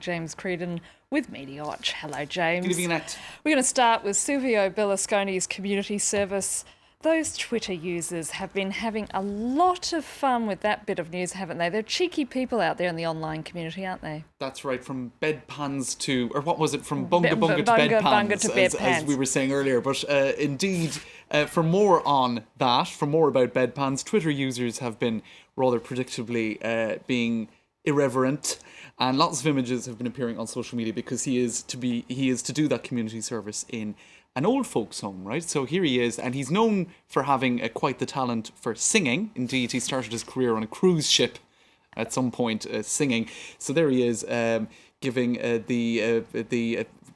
James Creedon with Media Watch. Hello, James. Good evening, Annette. We're going to start with Silvio Berlusconi's community service. Those Twitter users have been having a lot of fun with that bit of news, haven't they? They're cheeky people out there in the online community, aren't they? That's right, from bedpans to, or what was it, from bunga bunga to bedpans, bunga to bedpans. As we were saying earlier. But indeed, for more on that, for more about bedpans, Twitter users have been rather predictably being irreverent, and lots of images have been appearing on social media because he is to do that community service in an old folks home, right? So here he is, and he's known for having quite the talent for singing. Indeed, he started his career on a cruise ship at some point singing. So there he is, giving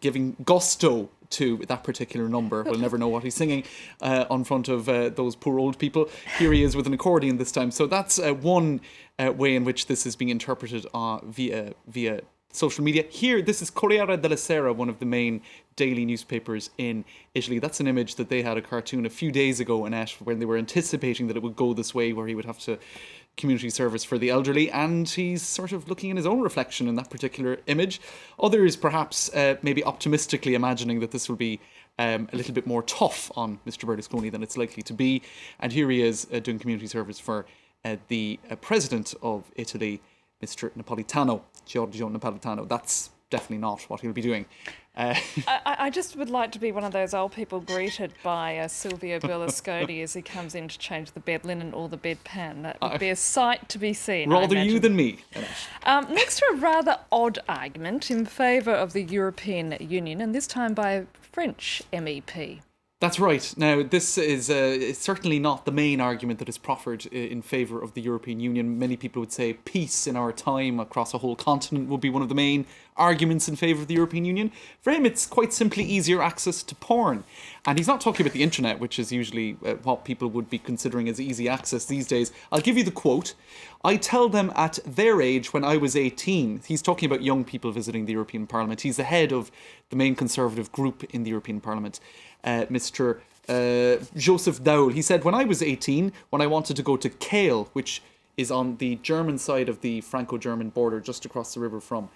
giving gusto to that particular number. We'll never know what he's singing on front of those poor old people. Here he is with an accordion this time. So that's one way in which this is being interpreted via social media. Here, this is Corriere della Sera, one of the main daily newspapers in Italy. That's an image that they had a cartoon a few days ago, Annette, when they were anticipating that it would go this way, where he would have to community service for the elderly, and he's sort of looking in his own reflection in that particular image. Others perhaps maybe optimistically imagining that this will be a little bit more tough on Mr. Berlusconi than it's likely to be. And here he is doing community service for the president of Italy, Mr. Napolitano, Giorgio Napolitano. That's definitely not what he'll be doing. I just would like to be one of those old people greeted by Silvio Berlusconi as he comes in to change the bed linen or the bedpan. That would be a sight to be seen. Rather you than me. Next to a rather odd argument in favour of the European Union, and this time by a French MEP. That's right. Now, this is certainly not the main argument that is proffered in favour of the European Union. Many people would say peace in our time across a whole continent would be one of the main arguments in favour of the European Union. For him, it's quite simply easier access to porn. And he's not talking about the internet, which is usually what people would be considering as easy access these days. I'll give you the quote. "I tell them at their age when I was 18. He's talking about young people visiting the European Parliament. He's the head of the main conservative group in the European Parliament, Mr. Joseph Daul. He said, when I was 18, when I wanted to go to Kehl, which is on the German side of the Franco-German border, just across the river from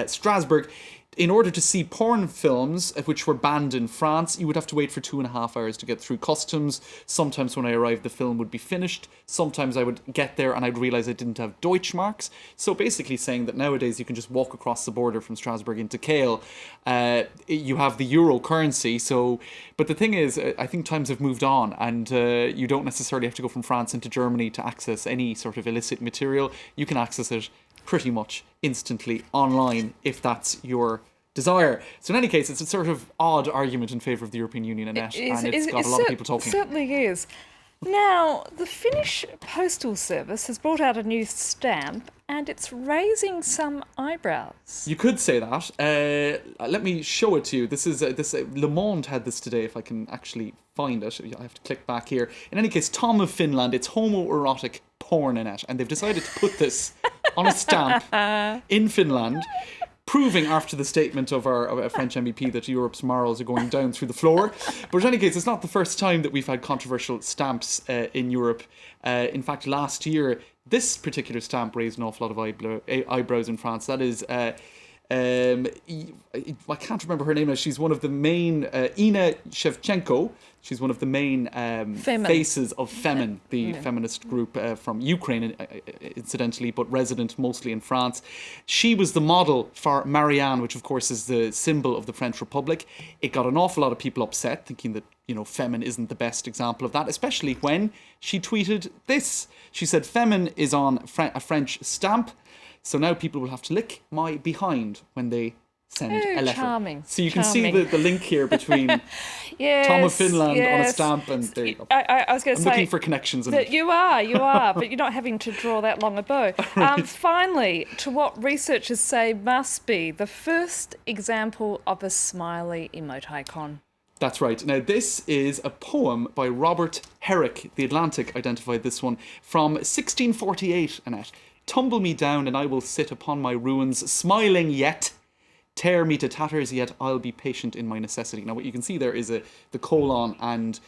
Strasbourg, in order to see porn films, which were banned in France, you would have to wait for 2.5 hours to get through customs. Sometimes when I arrived, the film would be finished. Sometimes I would get there and I'd realise I didn't have Deutschmarks." So basically saying that nowadays you can just walk across the border from Strasbourg into Kehl. You have the euro currency. But the thing is, I think times have moved on, and you don't necessarily have to go from France into Germany to access any sort of illicit material. You can access it pretty much instantly online if that's your desire. So in any case, it's a sort of odd argument in favour of the European Union, Annette, and it's got a lot of people talking. It certainly is. Now, the Finnish Postal Service has brought out a new stamp, and it's raising some eyebrows. You could say that. Let me show it to you. This is Le Monde had this today, if I can actually find it. I have to click back here. In any case, Tom of Finland, it's homoerotic porn, Annette, and they've decided to put this on a stamp in Finland, proving after the statement of our French MEP that Europe's morals are going down through the floor. But in any case, it's not the first time that we've had controversial stamps in Europe. In fact, last year, this particular stamp raised an awful lot of eyebrows in France. That is, I can't remember her name now. She's one of the main, Ina Shevchenko. She's one of the main faces of Femin, the feminist group from Ukraine, incidentally, but resident mostly in France. She was the model for Marianne, which of course is the symbol of the French Republic. It got an awful lot of people upset, thinking that, Femin isn't the best example of that, especially when she tweeted this. She said, "Femin is on a French stamp, so now people will have to lick my behind when they send a letter." Charming. So you can see the link here between Yes, Tom of Finland on a yes. stamp, and there you go. I was going to I'm say... looking for connections. You are, but you're not having to draw that long a bow. Finally, to what researchers say must be the first example of a smiley emoticon. That's right. Now, this is a poem by Robert Herrick. The Atlantic identified this one from 1648, Annette. "Tumble me down and I will sit upon my ruins, smiling yet. Tear me to tatters, yet I'll be patient in my necessity." Now, what you can see there is the colon and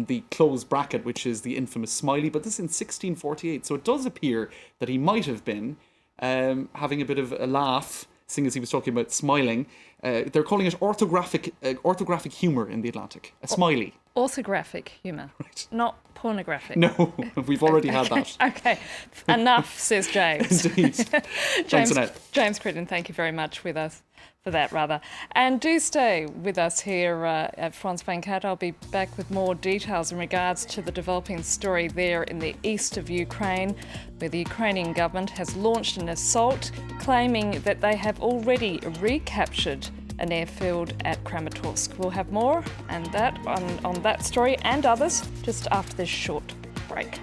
the closed bracket, which is the infamous smiley. But this is in 1648, so it does appear that he might have been having a bit of a laugh seeing as he was talking about smiling. They're calling it orthographic humour in the Atlantic. A smiley. Orthographic humour, Right. not pornographic. No, we've already had that. Okay, enough, says James. Indeed. Thanks, James, Annette. James Crittenden, thank you very much with us for that, rather. And do stay with us here at France 24. I'll be back with more details in regards to the developing story there in the east of Ukraine, where the Ukrainian government has launched an assault, claiming that they have already recaptured an airfield at Kramatorsk. We'll have more and that on that story and others just after this short break.